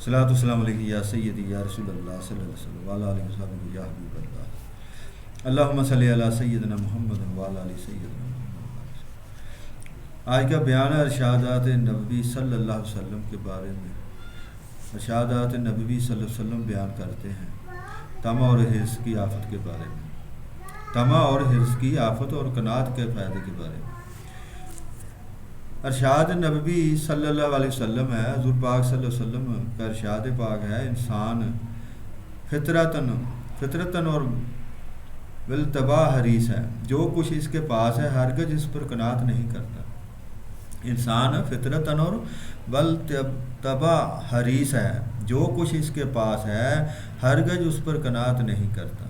صلاۃ والسلام علیہ یا سیدی یا رسول اللہ صلی اللہ علیہ وسلم وعلی آلہ وصحبہ یا حبیب اللہ اللہم صلی علی سیدنا محمد وعلی آل سیدنا محمد۔ آج کا بیان ہے ارشادات نبوی صلی اللہ علیہ وسلم کے بارے میں۔ ارشادات نبوی صلی اللہ علیہ وسلم بیان کرتے ہیں طمع اور حرص کی آفت کے بارے میں، طمع اور حرص کی آفت اور قناعت کے فائدے کے بارے میں۔ ارشاد نبوی صلی اللہ علیہ وسلم ہے، حضور پاک صلی اللہ علیہ وسلم کا ارشاد پاک ہے، انسان فطرتاً اور بالطبع حریص ہے، جو کچھ اس کے پاس ہے ہرگز اس پر قناعت نہیں کرتا۔ انسان فطرتاً اور بالطبع حریص ہے، جو کچھ اس کے پاس ہے ہرگز اس پر قناعت نہیں کرتا،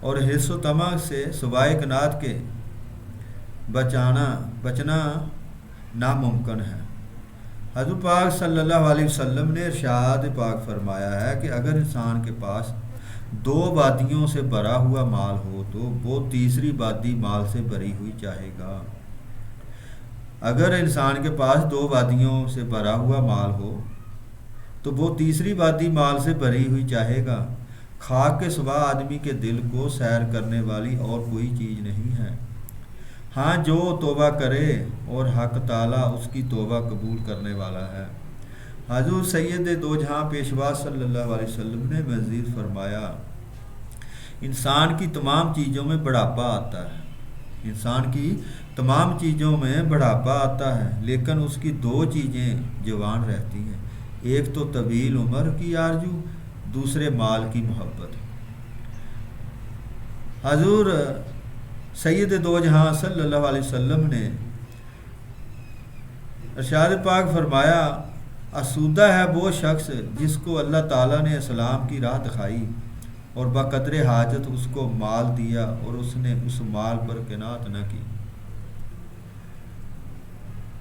اور حرص و طمع سے سوائے قناعت کے بچنا ناممکن ہے۔ حضور پاک صلی اللہ علیہ وسلم نے ارشاد پاک فرمایا ہے کہ اگر انسان کے پاس 2 وادیوں سے بھرا ہوا مال ہو تو وہ تیسری وادی مال سے بھری ہوئی چاہے گا۔ اگر انسان کے پاس 2 وادیوں سے بھرا ہوا مال ہو تو وہ تیسری وادی مال سے بھری ہوئی چاہے گا۔ خاک کے سوا آدمی کے دل کو سیر کرنے والی اور کوئی چیز نہیں ہے۔ ہاں، جو توبہ کرے اور حق تعالیٰ اس کی توبہ قبول کرنے والا ہے۔ حضور سید دو جہاں پیشوا صلی اللہ علیہ وسلم نے مزید فرمایا، انسان کی تمام چیزوں میں بڑھاپا آتا ہے، انسان کی تمام چیزوں میں بڑھاپا آتا ہے، لیکن اس کی 2 چیزیں جوان رہتی ہیں، ایک تو طویل عمر کی آرزو، دوسرے مال کی محبت۔ حضور سید دو جہاں صلی اللہ علیہ وسلم نے ارشاد پاک فرمایا، آسودہ ہے وہ شخص جس کو اللہ تعالیٰ نے اسلام کی راہ دکھائی اور بقدر حاجت اس کو مال دیا اور اس نے اس مال پر قناعت نہ کی۔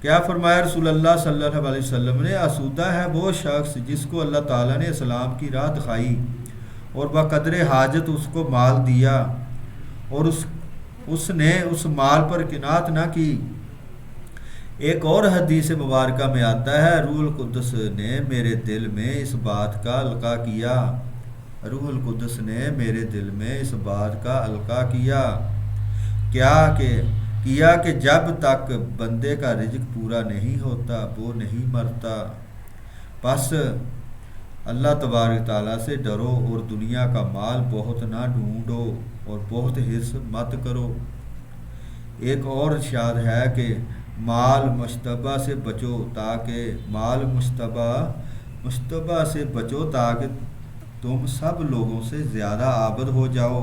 کیا فرمایا رسول اللہ صلی اللہ علیہ وسلم نے؟ آسودہ ہے وہ شخص جس کو اللہ تعالیٰ نے اسلام کی راہ دکھائی اور بقدر حاجت اس کو مال دیا اور اس نے اس مال پر قناعت نہ کی۔ ایک اور حدیث مبارکہ میں آتا ہے، روح القدس نے میرے دل میں اس بات کا القاء کیا، روح القدس نے میرے دل میں اس بات کا القاء کیا کہ جب تک بندے کا رزق پورا نہیں ہوتا وہ نہیں مرتا۔ بس اللہ تبارک تعالیٰ سے ڈرو اور دنیا کا مال بہت نہ ڈھونڈو اور بہت حرص مت کرو۔ ایک اور ارشاد ہے کہ مال مشتبہ سے بچو تاکہ تم سب لوگوں سے زیادہ عابد ہو جاؤ،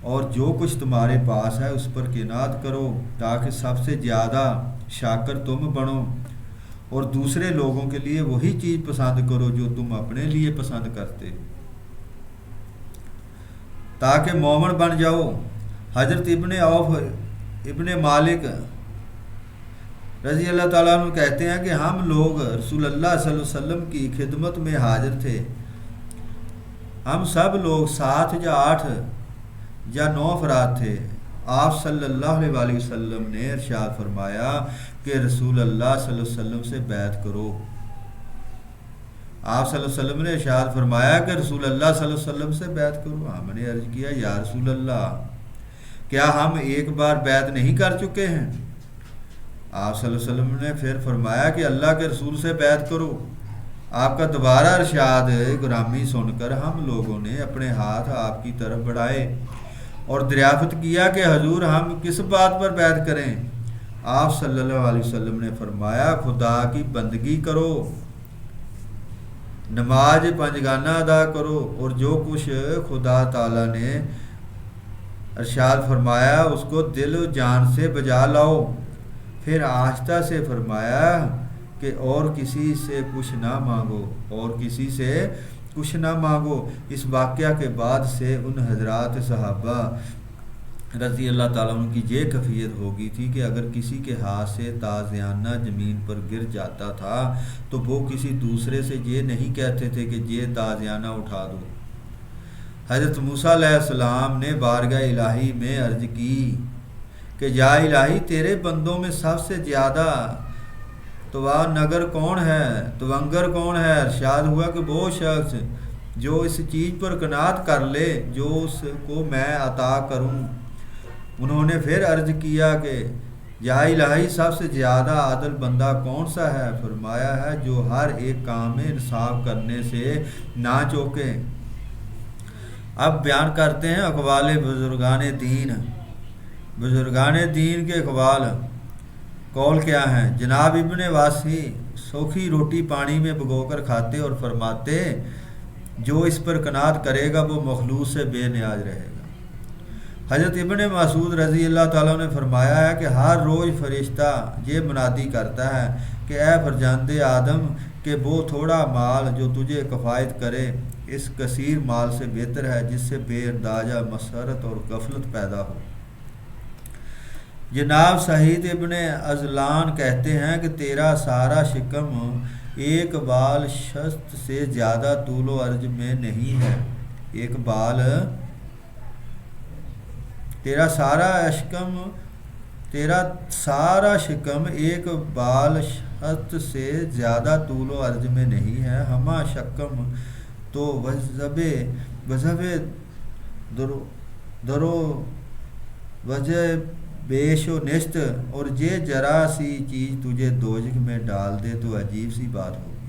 اور جو کچھ تمہارے پاس ہے اس پر قناعت کرو تاکہ سب سے زیادہ شاکر تم بنو، اور دوسرے لوگوں کے لیے وہی چیز پسند کرو جو تم اپنے لیے پسند کرتے، تاکہ مومن بن جاؤ۔ حضرت ابن عوف ابن مالک رضی اللہ تعالیٰ عنہ کہتے ہیں کہ ہم لوگ رسول اللہ صلی اللہ علیہ وسلم کی خدمت میں حاضر تھے، ہم سب لوگ 7 یا 8 یا 9 افراد تھے۔ آپ صلی اللہ علیہ وسلم نے ارشاد فرمایا کہ رسول اللہ صلی اللہ علیہ وسلم سے بیعت کرو۔ آپ صلی اللہ علیہ وسلم نے ارشاد فرمایا کہ رسول اللہ صلی اللہ علیہ وسلم سے بیعت کرو۔ ہم نے عرض کیا، یا رسول اللہ، کیا ہم ایک بار بیعت نہیں کر چکے ہیں؟ آپ صلی اللہ علیہ وسلم نے پھر فرمایا کہ اللہ کے رسول سے بیعت کرو۔ آپ کا دوبارہ ارشاد گرامی سن کر ہم لوگوں نے اپنے ہاتھ آپ کی طرف بڑھائے اور دریافت کیا کہ حضور ہم کس بات پر بیعت کریں؟ آپ صلی اللہ علیہ وسلم نے فرمایا، خدا کی بندگی کرو، نماز 5 گانا ادا کرو، اور جو کچھ خدا تعالیٰ نے ارشاد فرمایا اس کو دل و جان سے بجا لاؤ۔ پھر آہستہ سے فرمایا کہ اور کسی سے کچھ نہ مانگو۔ اس واقعہ کے بعد سے ان حضرات صحابہ رضی اللہ تعالیٰ عنہ کی یہ کیفیت ہو گئی تھی کہ اگر کسی کے ہاتھ سے تازیانہ زمین پر گر جاتا تھا تو وہ کسی دوسرے سے یہ نہیں کہتے تھے کہ یہ تازیانہ اٹھا دو۔ حضرت موسیٰ علیہ السلام نے بارگاہ الہی میں عرض کی کہ یا الہی، تیرے بندوں میں سب سے زیادہ تو وہ نگر کون ہے، تونگر کون ہے؟ ارشاد ہوا کہ وہ شخص جو اس چیز پر قناعت کر لے جو اس کو میں عطا کروں۔ انہوں نے پھر عرض کیا کہ یا الہی سب سے زیادہ عادل بندہ کون سا ہے؟ فرمایا ہے جو ہر ایک کام میں انصاف کرنے سے نہ چوکے۔ اب بیان کرتے ہیں اقوال بزرگان دین۔ بزرگان دین کے اقوال قول کیا ہیں؟ جناب ابن واسی سوکھی روٹی پانی میں بھگو کر کھاتے اور فرماتے جو اس پر قناعت کرے گا وہ مخلوق سے بے نیاز رہے گا۔ حضرت ابن مسعود رضی اللہ تعالیٰ نے فرمایا ہے کہ ہر روز فرشتہ یہ منادی کرتا ہے کہ اے فرزند آدم کہ وہ تھوڑا مال جو تجھے کفایت کرے اس کثیر مال سے بہتر ہے جس سے بے اندازہ مسرت اور غفلت پیدا ہو۔ جناب سعید ابن ازلان کہتے ہیں کہ تیرا سارا شکم ایک بال شست سے زیادہ طول و عرض میں نہیں ہے۔ ایک بال تیرا سارا شکم ایک بال شست سے زیادہ طول و عرض میں نہیں ہے۔ ہما شکم تو وجب درو وجہ بیش و نشت، اور یہ ذرا سی چیز تجھے دوزخ میں ڈال دے تو عجیب سی بات ہوگی،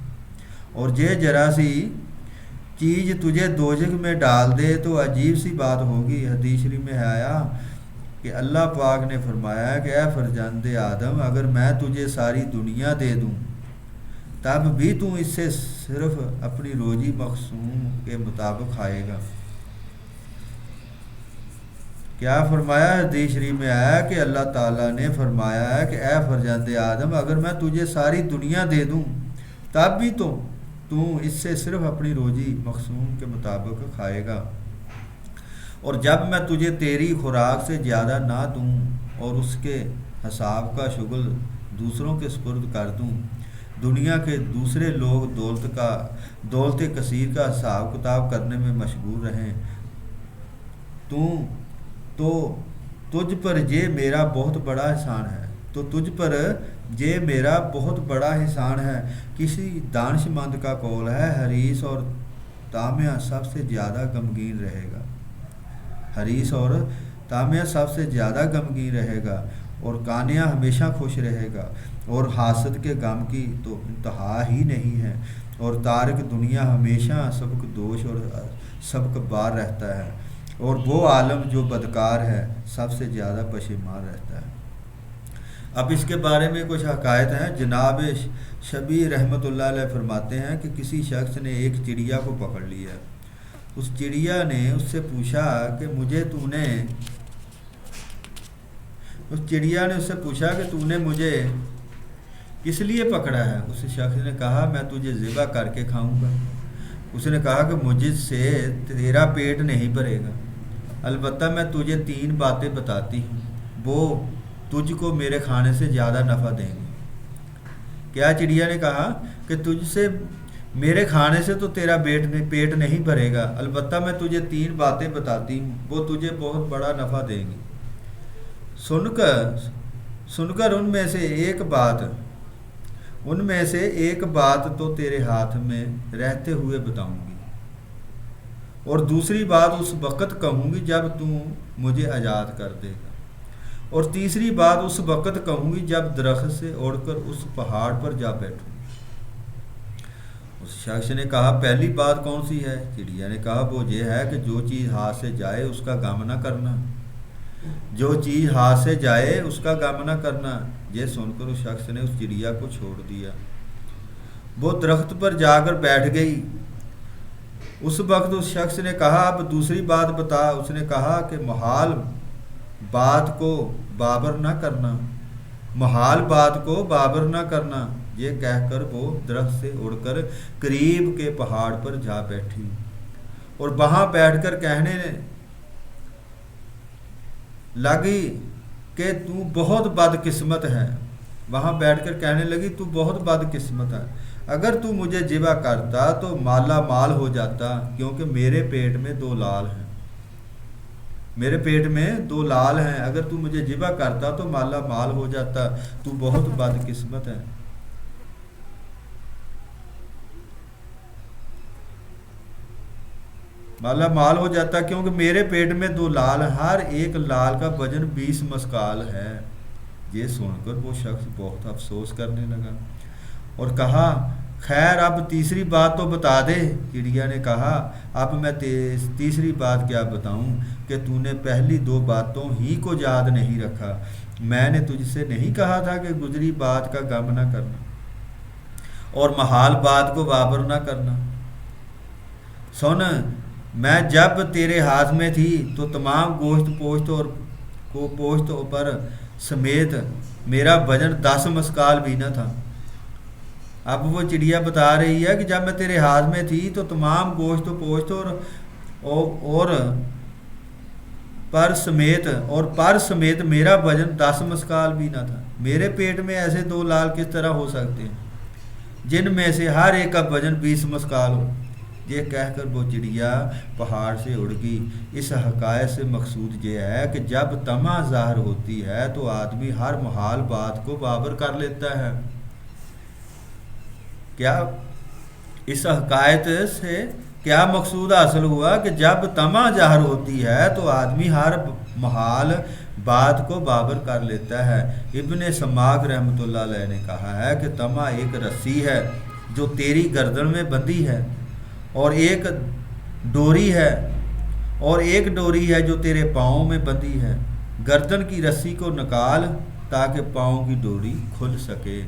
اور یہ ذرا سی چیز تجھے دوزخ میں ڈال دے تو عجیب سی بات ہوگی۔ حدیث شریف میں آیا کہ اللہ پاک نے فرمایا کہ اے فرزند آدم اگر میں تجھے ساری دنیا دے دوں تب بھی تو اس سے صرف اپنی روزی مقسوم کے مطابق کھائے گا۔ کیا فرمایا؟ حدیث شریف میں آیا کہ اللہ تعالیٰ نے فرمایا ہے کہ اے فرزند آدم اگر میں تجھے ساری دنیا دے دوں تب بھی تو اس سے صرف اپنی روزی مقسوم کے مطابق کھائے گا، اور جب میں تجھے تیری خوراک سے زیادہ نہ دوں اور اس کے حساب کا شغل دوسروں کے سپرد کر دوں، دنیا کے دوسرے لوگ دولت کثیر کا حساب کتاب کرنے میں مشغول رہیں، تو تجھ پر یہ میرا بہت بڑا احسان ہے۔ کسی دانش مند کا قول ہے حریص اور طامع سب سے زیادہ غمگین رہے گا، اور قانع ہمیشہ خوش رہے گا، اور حاسد کے غم کی تو انتہا ہی نہیں ہے، اور تارک دنیا ہمیشہ سبق دوش اور سبق بار رہتا ہے، اور وہ عالم جو بدکار ہے سب سے زیادہ پشیمان رہتا ہے۔ اب اس کے بارے میں کچھ حکایت ہیں۔ جناب شبیر رحمۃ اللہ علیہ فرماتے ہیں کہ کسی شخص نے ایک چڑیا کو پکڑ لیا۔ اس چڑیا نے اس سے پوچھا کہ تو نے مجھے کس لیے پکڑا ہے؟ اس شخص نے کہا میں تجھے ذبح کر کے کھاؤں گا۔ اس نے کہا کہ مجھ سے تیرا پیٹ نہیں بھرے گا، البتہ میں تجھے 3 باتیں بتاتی ہوں، وہ تجھ کو میرے کھانے سے زیادہ نفع دیں گے۔ کیا؟ چڑیا نے کہا کہ تجھ سے میرے کھانے سے تو تیرا پیٹ نہیں بھرے گا، البتہ میں تجھے 3 باتیں بتاتی ہوں، وہ تجھے بہت بڑا نفع دیں گی۔ سن کر ان میں سے ایک بات تو تیرے ہاتھ میں رہتے ہوئے بتاؤں گی، اور دوسری بات اس وقت کہوں گی جب تم مجھے آزاد کر دے گا، اور تیسری بات اس وقت کہوں گی جب درخت سے اڑ کر اس پہاڑ پر جا بیٹھوں۔ اس شخص نے کہا پہلی بات کون سی ہے؟ چڑیا نے کہا وہ یہ ہے کہ جو چیز ہاتھ سے جائے اس کا غم نہ کرنا۔ یہ سن کر اس شخص نے اس چڑیا کو چھوڑ دیا، وہ درخت پر جا کر بیٹھ گئی۔ اس وقت اس شخص نے کہا اب دوسری بات بتا۔ اس نے کہا کہ محال بات کو بابر نہ کرنا۔ یہ کہہ کر وہ درخت سے اڑ کر قریب کے پہاڑ پر جا بیٹھی، اور وہاں بیٹھ کر کہنے لگی کہ تو بہت بدقسمت ہے، اگر تو مجھے ذبح کرتا تو مالا مال ہو جاتا، کیونکہ میرے پیٹ میں 2 لال ہیں، اگر تو مجھے ذبح کرتا تو مالا مال ہو جاتا، تو بہت بدقسمت ہے۔ مالا مال ہو جاتا، کیونکہ میرے پیٹ میں 2 لال، ہر ایک لال کا وزن 20 مسکال ہے۔ یہ سن کر وہ شخص بہت افسوس کرنے لگا اور کہا خیر اب تیسری بات تو بتا دے۔ چڑیا نے کہا اب میں تیسری بات کیا بتاؤں کہ تو نے پہلی 2 باتوں ہی کو یاد نہیں رکھا۔ میں نے تجھ سے نہیں کہا تھا کہ گزری بات کا غم نہ کرنا اور محال بات کو بابر نہ کرنا؟ سن، میں جب تیرے ہاتھ میں تھی تو تمام پوشت پر سمیت میرا وزن 10 مسکال بھی نہ تھا۔ اب وہ چڑیا بتا رہی ہے کہ جب میں تیرے ہاتھ میں تھی تو تمام گوشت و پوشت اور پر سمیت میرا وزن 10 مسکال بھی نہ تھا۔ میرے پیٹ میں ایسے 2 لال کس طرح ہو سکتے ہیں جن میں سے ہر ایک کا وزن 20 مسکال ہو؟ یہ کہہ کر وہ چڑیا پہاڑ سے اڑ گئی۔ اس حکایت سے مقصود یہ ہے کہ جب طمع ظاہر ہوتی ہے تو آدمی ہر محال بات کو بابر کر لیتا ہے۔ کیا اس حکایت سے کیا مقصود حاصل ہوا کہ جب طمع ظاہر ہوتی ہے تو آدمی ہر محال بات کو بابر کر لیتا ہے۔ ابن سماک رحمۃ اللہ علیہ نے کہا ہے کہ طمع ایک رسی ہے جو تیری گردن میں بندھی ہے، اور ایک ڈوری ہے جو تیرے پاؤں میں بندھی ہے۔ گردن کی رسی کو نکال تاکہ پاؤں کی ڈوری کھل سکے۔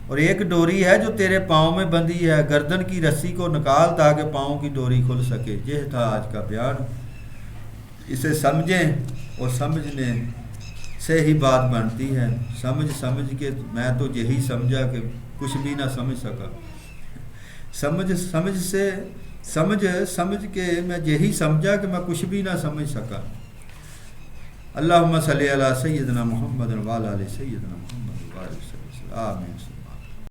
اور ایک ڈوری ہے جو تیرے پاؤں میں بندھی ہے، گردن کی رسی کو نکال تاکہ پاؤں کی ڈوری کھل سکے۔ یہ تھا آج کا بیان۔ اسے سمجھیں اور سمجھنے سے ہی بات بنتی ہے۔ سمجھ کے میں تو یہی سمجھا کہ کچھ بھی نہ سمجھ سکا۔ سمجھ کے میں یہی سمجھا کہ میں کچھ بھی نہ سمجھ سکا۔ اللہم صلی علی سیدنا محمد وعلی آل سیدنا محمد وبارک وسلم۔ آمین۔